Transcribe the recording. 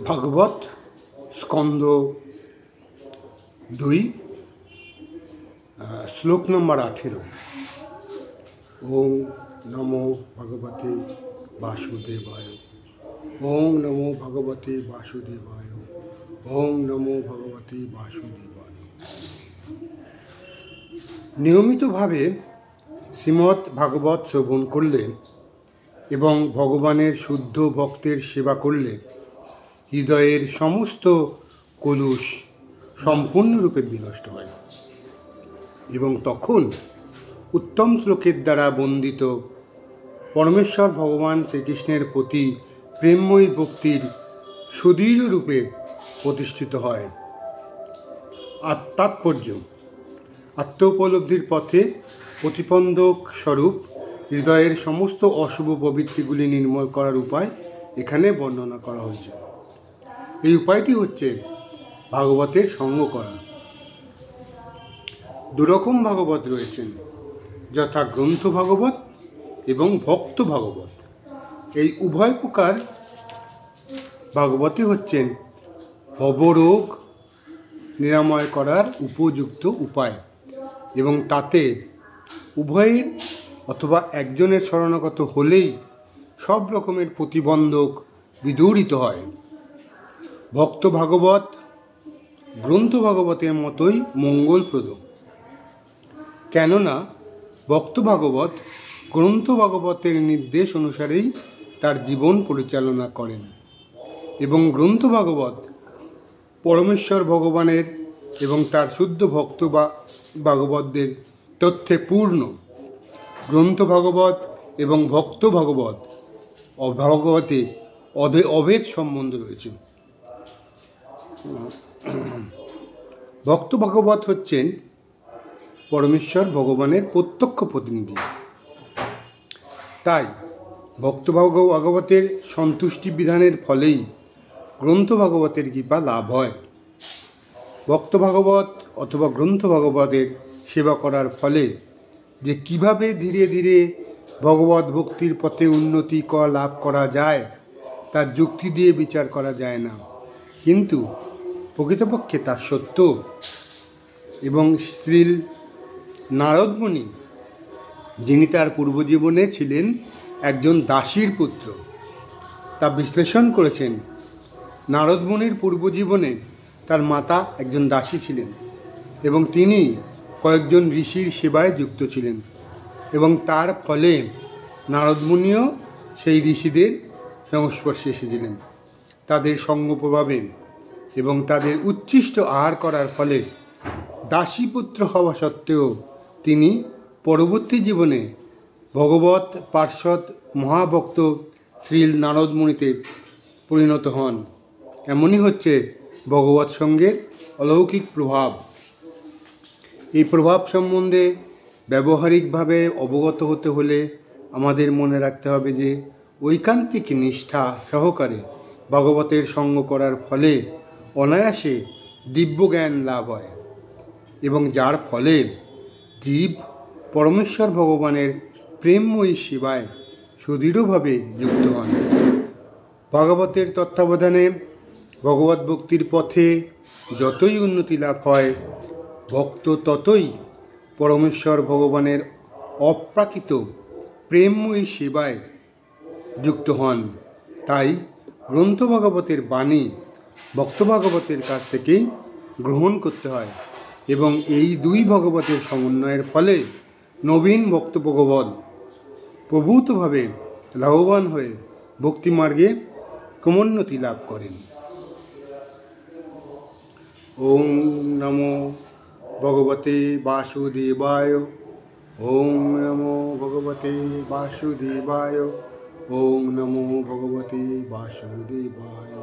ভাগবত স্কন্ধ 2 শ্লোক নম্বর 18। ওম নমো ভগবতে বাসুদেবায়। ওম নমো ভগবতে বাসুদেবায়। ওম নমো ভগবতে বাসুদেবায়। নিয়মিতভাবে শ্রীমদ্ ভাগবত শ্রবণ করলে এবং ভগবানের শুদ্ধ ভক্তের সেবা করলে হৃদয়ের সমস্ত কলুষ সম্পূর্ণরূপে বিনষ্ট হয় এবং তখন উত্তম শ্লোকের দ্বারা বন্দিত পরমেশ্বর ভগবান শ্রীকৃষ্ণের প্রতি প্রেমময়ী ভক্তির সুদৃঢ় রূপে প্রতিষ্ঠিত হয়। তাৎপর্য: আত্ম উপলব্ধির পথে প্রতিবন্ধক স্বরূপ হৃদয়ের সমস্ত অশুভ প্রবৃত্তিগুলি নির্মূল করার উপায় এখানে বর্ণনা করা হয়েছে। এই উপায়টি হচ্ছে ভাগবতের সঙ্গ করা। দুরকম ভাগবত রয়েছেন, যথা গ্রন্থ ভাগবত এবং ভক্ত ভাগবত। এই উভয় প্রকার ভাগবতই হচ্ছেন ভবরোগ নিরাময় করার উপযুক্ত উপায় এবং তাতে উভয়ের অথবা একজনের শরণাগত হলেই সব রকমের প্রতিবন্ধক বিদূরিত হয়। ভক্ত ভাগবত গ্রন্থ ভাগবতের মতোই মঙ্গলপ্রদ, কেননা ভক্ত ভাগবত গ্রন্থ ভাগবতের নির্দেশ অনুসারেই তার জীবন পরিচালনা করেন এবং গ্রন্থ ভাগবত পরমেশ্বর ভগবানের এবং তার শুদ্ধ ভক্ত বা ভাগবতদের তথ্যে পূর্ণ। গ্রন্থ ভাগবত এবং ভক্ত ভাগবত ভাগবতে অভেদ সম্বন্ধ রয়েছে। ভক্ত ভাগবত হচ্ছেন পরমেশ্বর ভগবানের প্রত্যক্ষ প্রতিনিধি। তাই ভক্ত ভাগবতের সন্তুষ্টি বিধানের ফলেই গ্রন্থ ভাগবতের কৃপা লাভ হয়। ভক্ত ভাগবত অথবা গ্রন্থ ভাগবতের সেবা করার ফলে যে কিভাবে ধীরে ধীরে ভগবত ভক্তির পথে উন্নতি লাভ করা যায় তার যুক্তি দিয়ে বিচার করা যায় না, কিন্তু প্রকৃতপক্ষে তা সত্য। এবং শ্রীল নারদ মুনি, যিনি তার পূর্বজীবনে ছিলেন একজন দাসীর পুত্র, তা বিশ্লেষণ করেছেন। নারদ মুনির পূর্বজীবনে তার মাতা একজন দাসী ছিলেন এবং তিনি কয়েকজন ঋষির সেবায় যুক্ত ছিলেন এবং তার ফলে নারদ মুনিও সেই ঋষিদের সংস্পর্শে এসেছিলেন। তাদের সঙ্গ প্রভাবে এবং তাদের উচ্ছিষ্ট আহার করার ফলে দাসীপুত্র হওয়া সত্ত্বেও তিনি পরবর্তী জীবনে ভগবত পার্ষদ মহাভক্ত শ্রীল নারদ মুনিতে পরিণত হন। এমনই হচ্ছে ভগবৎ সঙ্গের অলৌকিক প্রভাব। এই প্রভাব সম্বন্ধে ব্যবহারিকভাবে অবগত হতে হলে আমাদের মনে রাখতে হবে যে ঐকান্তিক নিষ্ঠা সহকারে ভগবতের সঙ্গ করার ফলে অনায়াসে দিব্যজ্ঞান লাভ হয় এবং যার ফলে জীব পরমেশ্বর ভগবানের প্রেমময়ী সেবায় সুদৃঢ়ভাবে যুক্ত হন। ভাগবতের তত্ত্বাবধানে ভগবত ভক্তির পথে যতই উন্নতি লাভ হয়, ভক্ত ততই পরমেশ্বর ভগবানের অপ্রাকৃত প্রেমময়ী সেবায় যুক্ত হন। তাই গ্রন্থ ভাগবতের বাণী ভক্ত ভাগবতের কাছ থেকেই গ্রহণ করতে হয় এবং এই দুই ভগবতের সমন্বয়ের ফলে নবীন ভক্ত ভগবত প্রভূতভাবে লাভবান হয়ে ভক্তিমার্গে ক্রমোন্নতি লাভ করেন। ওম নমো ভগবতে বাসুদেবায়। ওম নমো ভগবতে বাসুদেবায়। ওম নমো ভগবতে বাসুদেবায়।